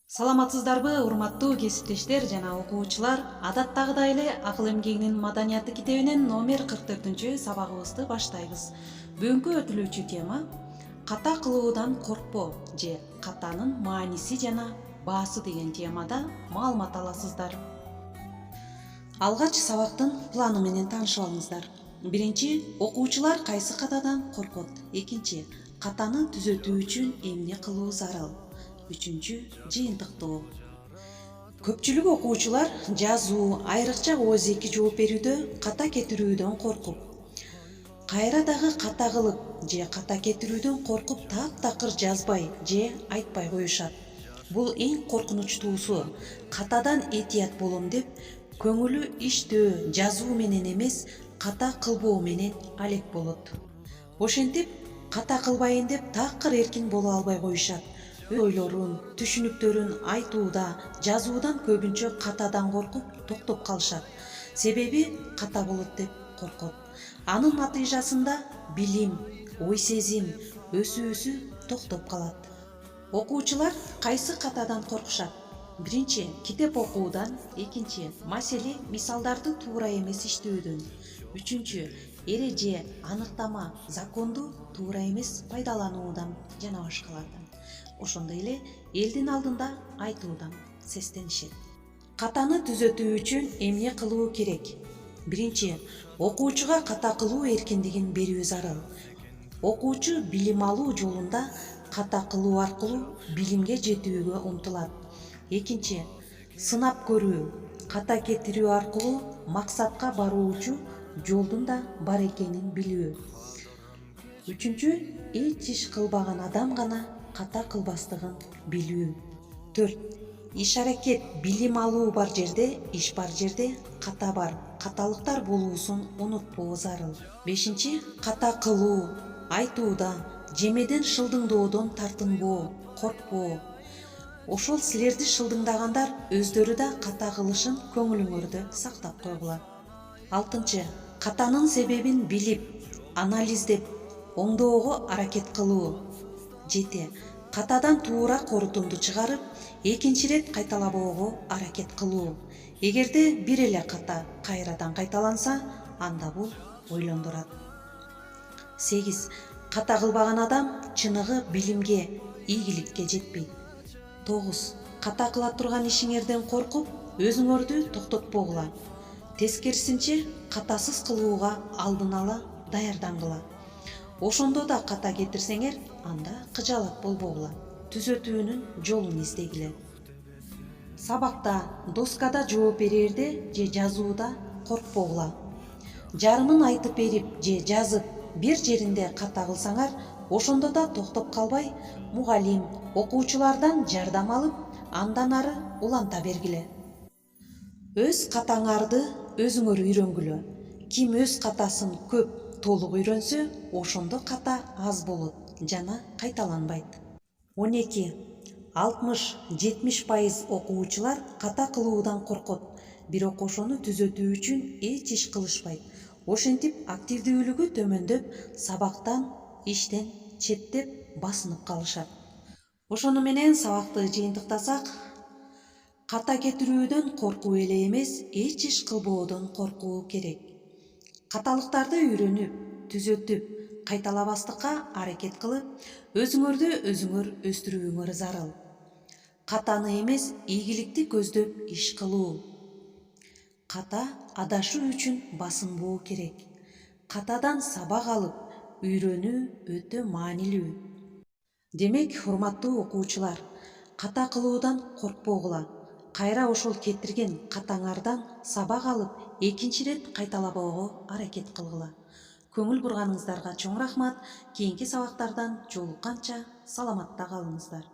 Саламатсыздарбы, урматтуу кесиптештер жана окуучулар? Адаттагыдай эле акыл эмгегинин маданияты китебинен номер 44 сабагыбызды баштайбыз. Бүгүнкү өтүлүүчү тема ката кылуудан коркпо же катанын мааниси жана баасы деген темада маалымат аласыздар. Алгач сабактын планы менен таанышып алыңыздар. Биринчи, окуучулар кайсы катадан коркот? Экинчи, катаны түзөтүү үчүн эмне кылуу зарыл? Үчүнчү, жыйынтыктоо. Көпчүлүк окуучулар жазуу, айрыкча ооз эки жооп берүүдө ката кетирүүдөн коркуп, кайра дагы ката кылып же ката кетирүүдөн коркуп таптакыр жазбай же айтпай коюшат. Бул эң коркунучтуусу. Катадан этият болом деп көңүлү иштөө, жазуу менен эмес, ката кылбоо менен алек болот. Ошентип, ката кылбайын деп такыр эркин боло албай коюшат. Ойлорун, түшүнүктөрүн айтууда, жазуудан көбүнчө катадан коркуп токтоп калышат. Себеби ката болот деп коркот. Анын натыйжасында билим, ой сезим өсүүсү токтоп калат. Окуучулар кайсы катадан коркушат? Биринчи, китеп окуудан. Экинчи, маселе мисалдарды туура эмес иштөөдөн. Үчүнчү, эреже, аныктама, законду туура эмес пайдалануудан жана башкалардан. Ошондой эле элдин алдында айтуудан сестенишет. Катаны түзөтүү үчүн эмне кылуу керек? Биринчи, окуучуга ката кылуу эркиндигин берүү зарыл. Окуучу билим алуу жолунда ката кылуу аркылуу билимге жетүүгө умтулат. Экинчи, сынап көрүү, ката кетирүү аркылуу максатка баруучу жолдун да бар экенин билүү. Үчүнчү, эч иш кылбаган адам гана ката кылбастыгын билүү. 4. Иш аракет, билим алуу бар жерде, иш бар жерде ката бар. Каталыктар болуусун унутпоо зарыл. 5. Ката кылуу, айтууда жемеден шылдыңдоодон тартынбоо, коркпоо. Ошол силерди шылдыңдагандар өздөрү да ката кылышын көңүлүңөрдө сактап койгула. 6. Катанын себебин билип, анализдеп, оңдоого аракет кылуу. 7. Катадан туура корутунду чыгарып, экинчи рет кайталабоого аракет кылуу. Эгерде бир эле ката кайрадан кайталанса, анда бул ойлондурат. 8. Ката кылбаган адам чыныгы билимге, ийгиликке жетпейт. 9. Ката кыла турган ишиңерден коркуп, өзүңөрдү токтотпогула. Тескерисинче, катасыз кылууга алдын ала даярдангыла. Ошондо да ката кетирсеңер, анда кыжаалат болбогула. Түзөтүүнүн жолун издегиле. Сабакта, доскада жооп берерде же жазууда коркпогула. Жарымын айтып берип же жазып, бир жеринде ката кылсаңар, ошондо да токтоп калбай, мугалим, окуучулардан жардам алып, андан ары уланта бергиле. Өз катаңарды өзүңөр үйрөнгүлө. Ким өз катасын көп, толук үйрөнсө, ошондо ката аз болот жана кайталанбайт. 12. 60-70% окуучулар ката кылуудан коркот, бирок ошону түзөтүү үчүн эч иш кылышпайт. Ошентип активдүүлүгү төмөндөп, сабактан, иштен четтеп, басынып калышат. Ошону менен сабакты жыйынтыктасак, ката кетирүүдөн коркуу эле эмес, эч иш кылбоодон коркуу керек. Каталыктарды үйрөнүп, түзөтүп, кайталабастыкка аракет кылып, өзүңөрдү өзүңөр өстүрүүңөр зарыл. Катаны эмес, ийгиликти көздөп иш кылуу. Ката адашуу үчүн басынбоо керек. Катадан сабак алып, үйрөнүү өтө маанилүү. Демек, урматтуу окуучулар, ката кылуудан коркпогула. Кайра ошол кетирген катаңардан сабак алып, экинчи рет кайталабоого аракет кылгыла. Көңүл бурганыңыздарга чоң рахмат. Кийинки сабактардан жолукканча саламатта калыңыздар.